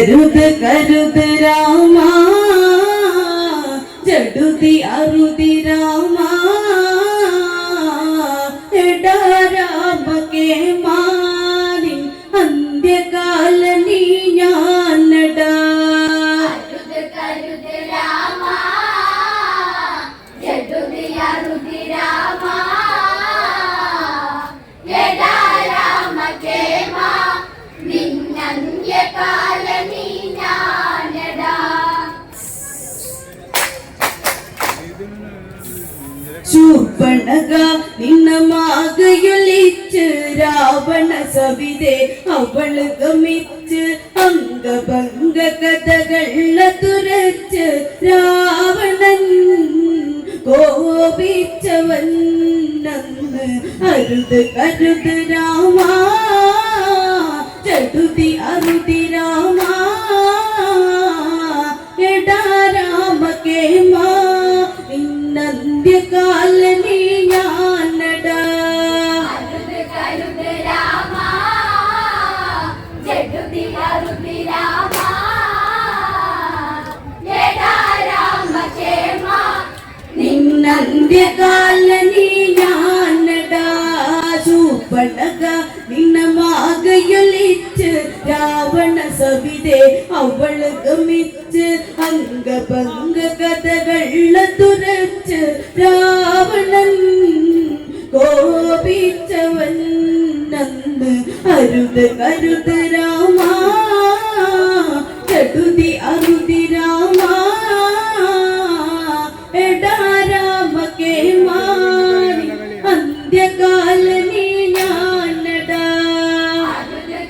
കരുത് കരുത് രാമ ജടുതി അറുതി രാമ എടാ രാമ കേമാനി അന്ത്യകാല നീ ഞാനടാ കരുത് രാമ ജടുതി അറുതി രാമ എടാ രാമ കേമാ നിന്നന്ത്യകാല നീ ഞാനടാ. ശൂർപ്പണഖ നിന്നമാകയൊലിച്ച് രാവണ സവിതേ അവള് ഗമിച്ച് അംഗഭംഗ കഥകള തുരച്ച് രാവണൻ കോപിച്ചവൻ നന്ന് അരുത് കരുത് രാമ ചടുതി അറുതി രാമ എടാ രാമ കേമാ നിന്നന്ത്യകാല നീ ഞാനടാ. കരുത് രാമ ജടുതി അറുതി രാമ എടാ രാമ കേമാ നിന്നന്ത്യകാല നീ ഞാനടാ. ശൂർപ്പണഖ നിന്നമാകയൊലിച്ച് രാവണ സവിതേ അവള് ഗമിച്ച് അംഗഭംഗ കഥകള തുരച്ച് രാവണൻ കോപിച്ചവൻ നന്ന് അരുത് കരുത് രാമ ചടുതി അറുതി രാമ എടാ രാമ കേമാനി അന്ത്യകാല നീ ഞാനടാ.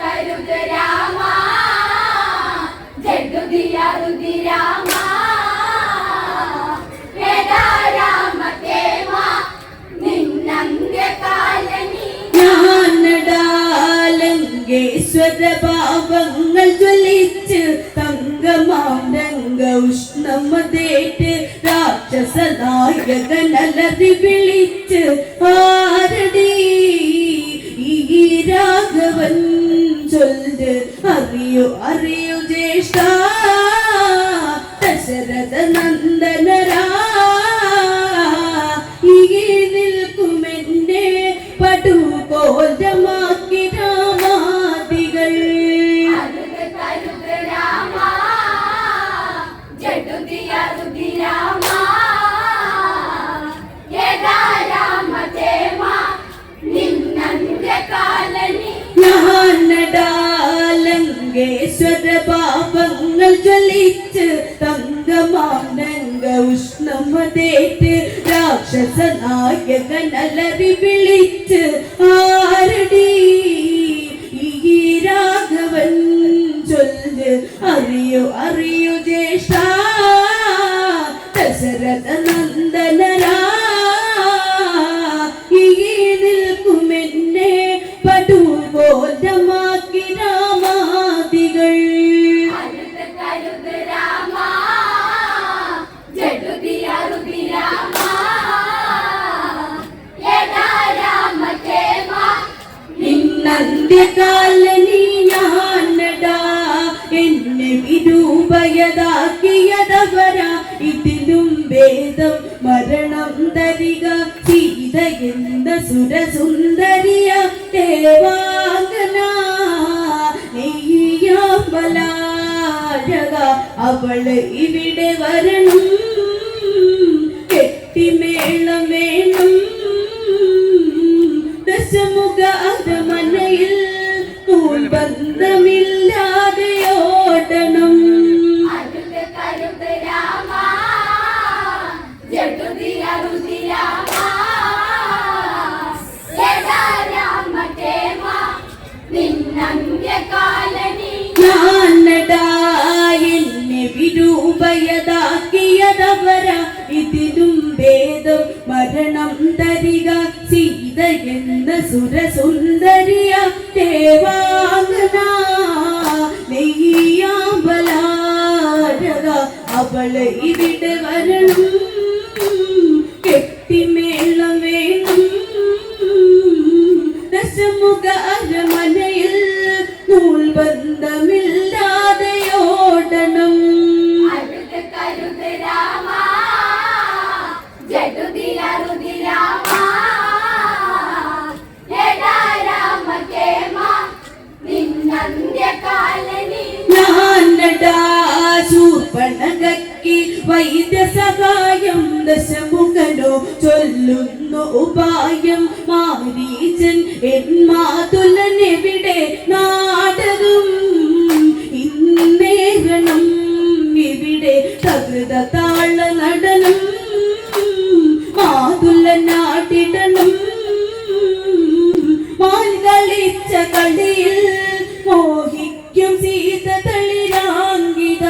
കരുത് രാമ ജടുതി അറുതി രാമ എടാ രാമ കേമാ നിന്നന്ത്യകാല നീ ഞാനടാ. ലങ്കേശ്വര ഭാവങ്ങൾ ജ്വലിച്ച് തങ്കമാം രംഗ ഉഷ്ണമതേറ്റ് രാക്ഷസ നായകൻ അലറി വിളിച്ച് ആരടി ഈ രാഘവൻ ചൊല്ല് അറിയൂ അറിയൂ ജ്യേഷ്ഠ ദശരഥ നന്ദനരാ ഈ നിൽക്കുമെന്നെ പടുകോലമാക്കി രാമാദികൾ. കരുത് രാമ ജടുതി അറുതി രാമ എടാ രാമ കേമാ നിന്നന്ത്യകാല നീ ഞാനടാ. ലങ്കേശ്വര പാപങ്ങൾ ജ്വലിച്ച് തങ്കമാനങ്ക ഉഷ്ണമതേറ്റ് രാക്ഷസ നായകൻ അലറി വിളിച്ച് ആരടി ഈ രാഘവൻ ചൊല്ല് അറിയൂ അറിയൂ ജ്യേഷ്ഠ ദശരഥ നന്ദനരാ ഈ നിൽക്കുമെന്നെ പടുകോലമാക്കി രാമാദികൾ. കരുത് രാമ ജടുതി അറുതി രാമ എടാ രാമ കേമാ നിന്നന്ത്യകാല നീ ഞാനടാ. എന്നെ വിരൂപയതാക്കിയതവരാ ഇതിലും ഭേദം മരണം തരിക സീത എന്ന സുരസുന്ദരിയ ദേവാംഗന നെയ്യാമ്പലാരക അവള് ഇവിടെ വരണം കെട്ടിമേളം വേണം ദശമുഖ അരമനയിൽ ബന്ധമില്ലാതെ ഓടണം. കരുത് രാമ ജടുതി അറുതി രാമ എടാ രാമ കേമാ നിന്നന്ത്യകാല നീ ഞാനടാ. എന്നെ വിരൂപയതാക്കിയതവരാ ഇതിലും ഭേദം മരണം തരിക സീത എന്ന സുരസുന്ദരിയ ദേവാംഗന നെയ്യാമ്പലാരക അവള് ഇവിടെ വരണം കെട്ടിമേളം വേണം ദശമുഖ അരമനയിൽ നൂൽബന്ധമില്ലാതെയോ വൈദ്യസഹായം ദശമുഖനോ ചൊല്ലുന്നു ഉപായം മാരീചൻ എൻ മാതുലനെവിടെ നാടകം ഇന്നേരണം ഇവിടെ തകൃത താള നടനം മാതുലനാടിടണം മാൻ കളിച്ച കളിയിൽ മോഹിക്കും സീത തളിരാങ്കിത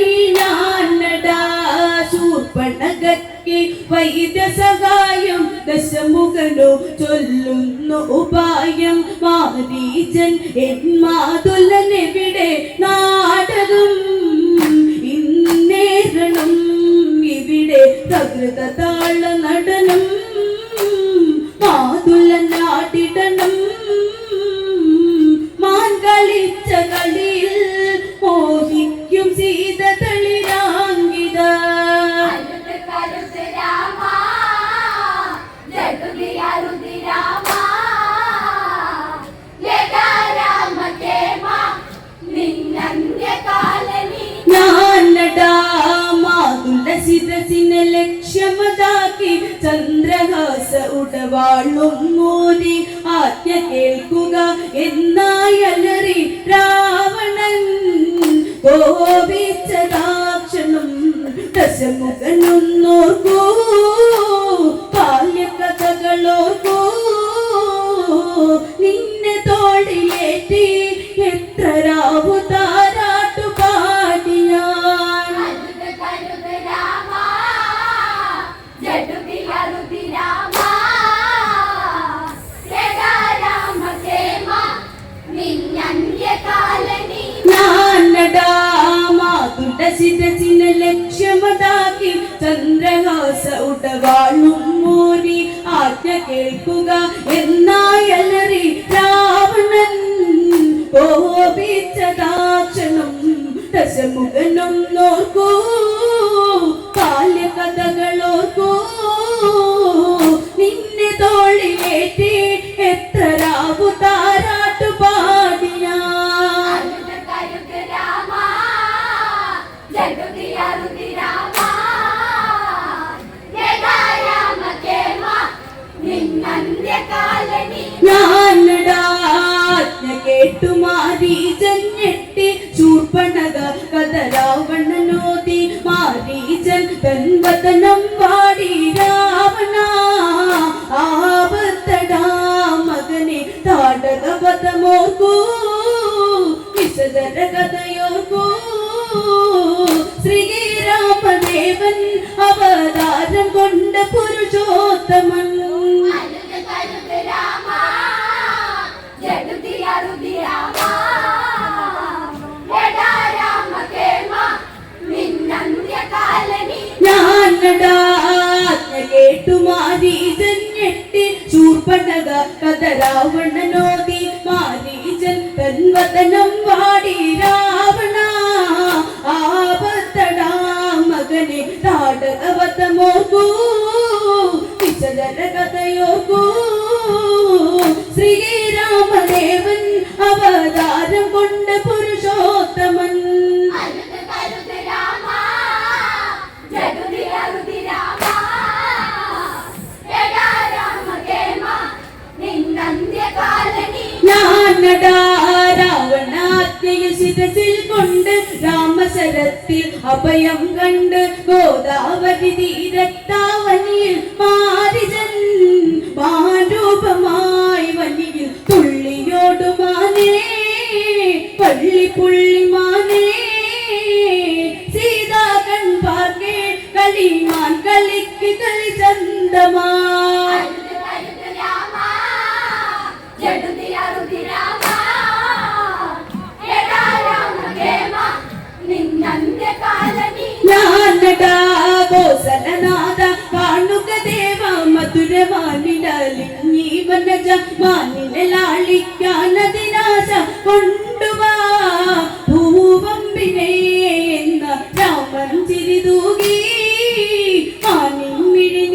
നിന്നന്ത്യകാലമീനാനടാ ശൂർപ്പണഖയ്ക്ക് വൈദ്യസഹായം ദശമുഖനോ ചൊല്ലുന്നു ഉപായം മാരീചൻ എൻ മാതുലനെവിടെ നാടകം ഇന്നേരണം ഇവിടെ തകൃത താള നടനം മാതുലനാടിടണം മാൻ കളിച്ച കളിയിൽ മോഹിക്കും സീത തളിരാങ്കിത ഞാനടാ മാതുല ശിരസിനെ ലക്ഷ്യമതാക്കി ചന്ദ്രഹാസ ഉടവാളും മോരി ആജ്ഞ കേൾക്കുക എന്നായലറി രാവണൻ കോപിച്ചതാക്ഷണം ദശമുഖനൊന്നോർക്കൂ ബാല്യകഥകളോർക്കൂ നിന്നെ തോളിലേറ്റി എത്ര രാവു താരാട്ടു പാടി ഞാൻ ഞാനടാ മാതുല ശിരസിനെ ലക്ഷ്യമതാക്കി ചന്ദ്രഹാസ ഉടവാളും മോരി ആജ്ഞ കേൾക്കുക എന്നായലറി രാവണൻ കോപിച്ചതാക്ഷണം ദശമുഖനും നോക്കൂ ബാല്യകഥകളോർക്കൂ നിന്നെ തോളിലേറ്റി എത്ര രാവു താരാട്ടു പാടി ഞാൻ ഞാനടാ ആജ്ഞ കേട്ടു മാരീചൻ ഞെട്ടി ശൂർപ്പണഖ കഥ രാവണനോതി മാരീചൻ തൻ വദനം വാടി രാവണ ആപത്തടാ മകനെ താടക വധമോർക്കൂ വിശദര കഥയോർക്കൂ ശ്രീരാമദേവൻ അവതാരം കൊണ്ട പുരുഷോത്തമൻ ഞാനടാ ആജ്ഞ കേട്ടു മാരീചൻ ഞെട്ടി ശൂർപ്പണഖ കഥ രാവണനോതി മാരീചൻ തൻ വദനം വാടി രാവണ ആപത്തടാ മകനെ താടക വധമോർക്കൂ വിശദര കഥയോർക്കൂ ശ്രീരാമദേവൻ അവതാരം കൊണ്ട പുരുഷോത്തമൻ ഞാനടാ രാവണാജ്ഞയെ ശിരസിൽ കൊണ്ട് രാമശരത്തിൽ അഭയം കണ്ട് ഗോദാവരി തീരത്താവനിയിൽ മാരിജൻ മാരൂപമായി വനിയിൽ തുള്ളിയോടുമാനേ പള്ളിപ്പുള്ളിമാനേ സീതാ കൺ പാർക്കേ കളിമാൻ കളിക്ക് കളി ചന്തമായി ഞാനടാ കോസലനാഥ കാണുക ദേവ മധുരമാനിലി വനജ മാനിനെ ലാളിക്കാനതിനാശ കൊണ്ടുവാ ഭൂവമ്പിനെ എന്ന രാമൻ ചിരി തൂകി മാനിൻ മിഴി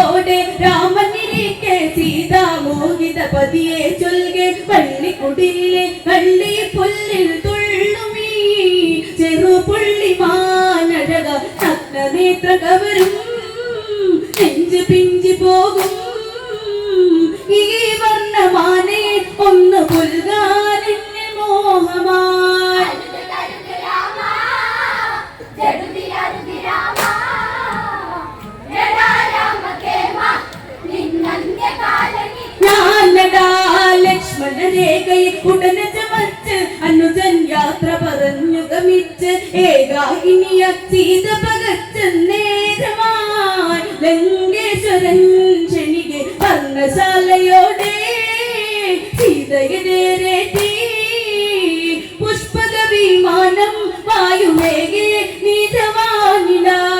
ശാലയോടെ രാമനിരിക്കെ സീതാ മോഹിത പതിയെ ചൊൽകെ പള്ളിക്കുടിലെ പള്ളി പുല്ലിൽ തുള്ളുമീ ചെറുപുള്ളി മാനഴക നഗ്നനേത്ര കവരും നെഞ്ചു പിഞ്ചി പോകും ഈ വർണ്ണമാനെ ഒന്ന് പുൽകാൻ എന്നെ മോഹമായി ഞാനടാ ലക്ഷ്മണ രേഖയെ ഉടനെ ചമച്ച് അനുജൻ യാത്ര പറഞ്ഞു ഗമിച്ച് ഏകാകിനിയ സീത പകച്ച നേരമായി ലങ്കേശ്വരൻ ക്ഷണികെ വർണ്ണശാലയോടെ സീതയെതിരേറ്റി പുഷ്പക വിമാനം വായുവേഗെ നീതവാനിലായി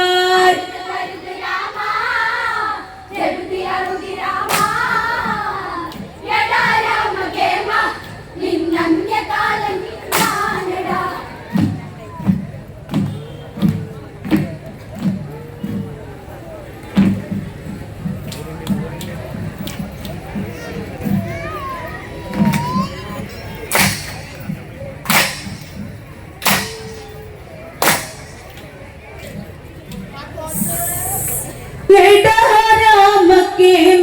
राम के